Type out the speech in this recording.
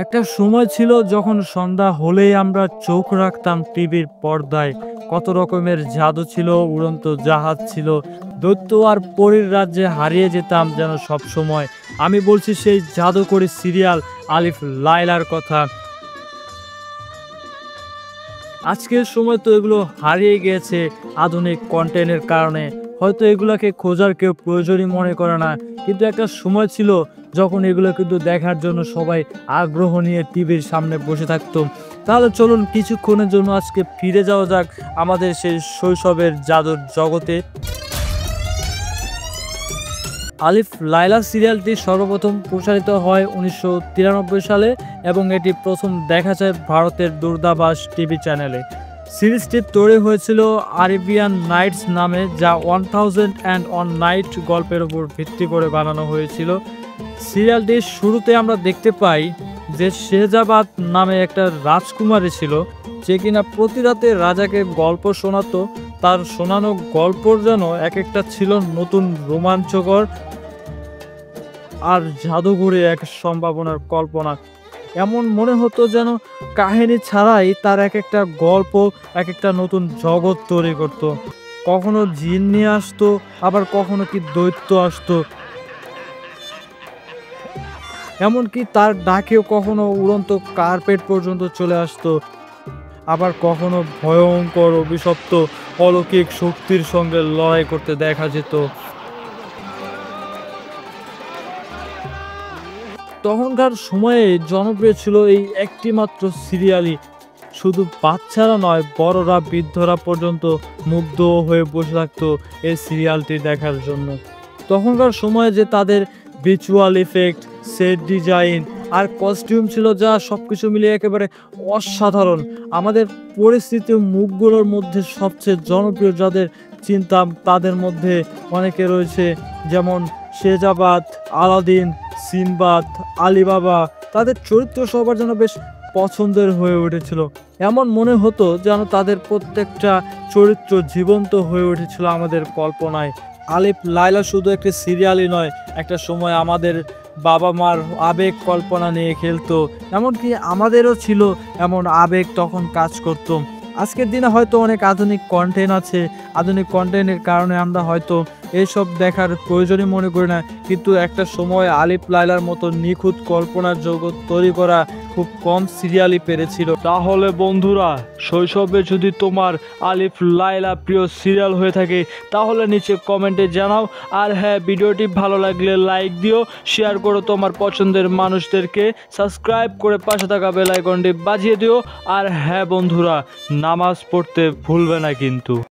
একটা সময় ছিল যখন সন্ধ্যা হলেই আমরা চোখ রাখতাম টিভির পর্দায়। কত রকমের জাদু ছিল, উড়ন্ত জাহাজ ছিল, দৈত্য আর পরীর রাজ্যে হারিয়ে যেতাম যেন সব সময়। আমি বলছি সেই জাদুকরী সিরিয়াল আলিফ লায়লার কথা। আজকের সময় তো এগুলো হারিয়ে গিয়েছে আধুনিক কন্টেন্টের কারণে। হয়তো এগুলাকে খোঁজার কেউ প্রয়োজনই মনে করে না, কিন্তু একটা সময় ছিল যখন এগুলো কিন্তু দেখার জন্য সবাই আগ্রহ নিয়ে টিভির সামনে বসে থাকতো। তাহলে চলুন কিছুক্ষণের জন্য আজকে ফিরে যাওয়া যাক আমাদের সেই শৈশবের জাদুর জগতে। আলিফ লায়লা সিরিয়ালটি সর্বপ্রথম প্রচারিত হয় 1993 সালে এবং এটি প্রথম দেখা যায় ভারতের দূরদর্শন টিভি চ্যানেলে। সিরিজটি তৈরি হয়েছিল আরেবিয়ান নাইটস নামে, যা 1001 নাইট গল্পের উপর ভিত্তি করে বানানো হয়েছিল। সিরিয়ালটির শুরুতে আমরা দেখতে পাই যে শেহজাবাদ নামে একটা রাজকুমারী ছিল, যে কিনা প্রতি রাতে রাজাকে গল্প শোনাতো। তার শোনানো গল্পর যেন এক একটা ছিল নতুন, রোমাঞ্চকর আর জাদুঘরে এক সম্ভাবনার কল্পনা। এমন মনে হতো যেন কাহিনী ছাড়াই তার এক একটা গল্প এক একটা নতুন জগৎ তৈরি করত। কখনো জিন নিয়ে আসতো, আবার কখনো কি দৈত্য আসতো, এমনকি তার ডাকেও কখনো উড়ন্ত কার্পেট পর্যন্ত চলে আসতো। আবার কখনো ভয়ঙ্কর অভিশপ্ত অলৌকিক শক্তির সঙ্গে লড়াই করতে দেখা যেত। তখনকার সময়ে জনপ্রিয় ছিল এই একটি মাত্র সিরিয়ালই। শুধু বাচ্চারা নয়, বড়রা বৃদ্ধরা পর্যন্ত মুগ্ধ হয়ে বসে থাকতো এই সিরিয়ালটি দেখার জন্য। তখনকার সময়ে যে তাদের ভিজুয়াল ইফেক্ট, সেট ডিজাইন আর কস্টিউম ছিল, যা সবকিছু মিলিয়ে একেবারে অসাধারণ। আমাদের পরিস্থিতি মুখগুলোর মধ্যে সবচেয়ে জনপ্রিয় যাদের চিনতাম তাদের মধ্যে অনেকে রয়েছে, যেমন শেহজাবাদ, আলাদিন, সিনবাদ, আলিবাবা। তাদের চরিত্র সবার যেন বেশ পছন্দের হয়ে উঠেছিল। এমন মনে হতো যেন তাদের প্রত্যেকটা চরিত্র জীবন্ত হয়ে উঠেছিল আমাদের কল্পনায়। আলিফ লায়লা শুধু একটি সিরিয়ালই নয়, একটা সময় আমাদের বাবা মার আবেগ কল্পনা নিয়ে খেলতো। এমনকি আমাদেরও ছিল এমন আবেগ, তখন কাজ করতো। আজকের দিনে হয়তো অনেক আধুনিক কন্টেন্ট আছে, আধুনিক কন্টেন্টের কারণে আমরা হয়তো এইসব দেখার প্রয়োজনই মনে করি না, কিন্তু একটা সময় আলিফ লায়লার মতো নিখুঁত কল্পনার জগৎ তৈরি করা খুব কম সিরিয়ালই পেরেছিল। তাহলে বন্ধুরা, শৈশবে যদি তোমার আলিফ লায়লা প্রিয় সিরিয়াল হয়ে থাকে তাহলে নিচে কমেন্টে জানাও। আর হ্যাঁ, ভিডিওটি ভালো লাগলে লাইক দিও, শেয়ার করো তোমার পছন্দের মানুষদেরকে, সাবস্ক্রাইব করে পাশে থাকা বেল আইকনটি বাজিয়ে দিও। আর হ্যাঁ বন্ধুরা, নামাজ পড়তে ভুলবে না কিন্তু।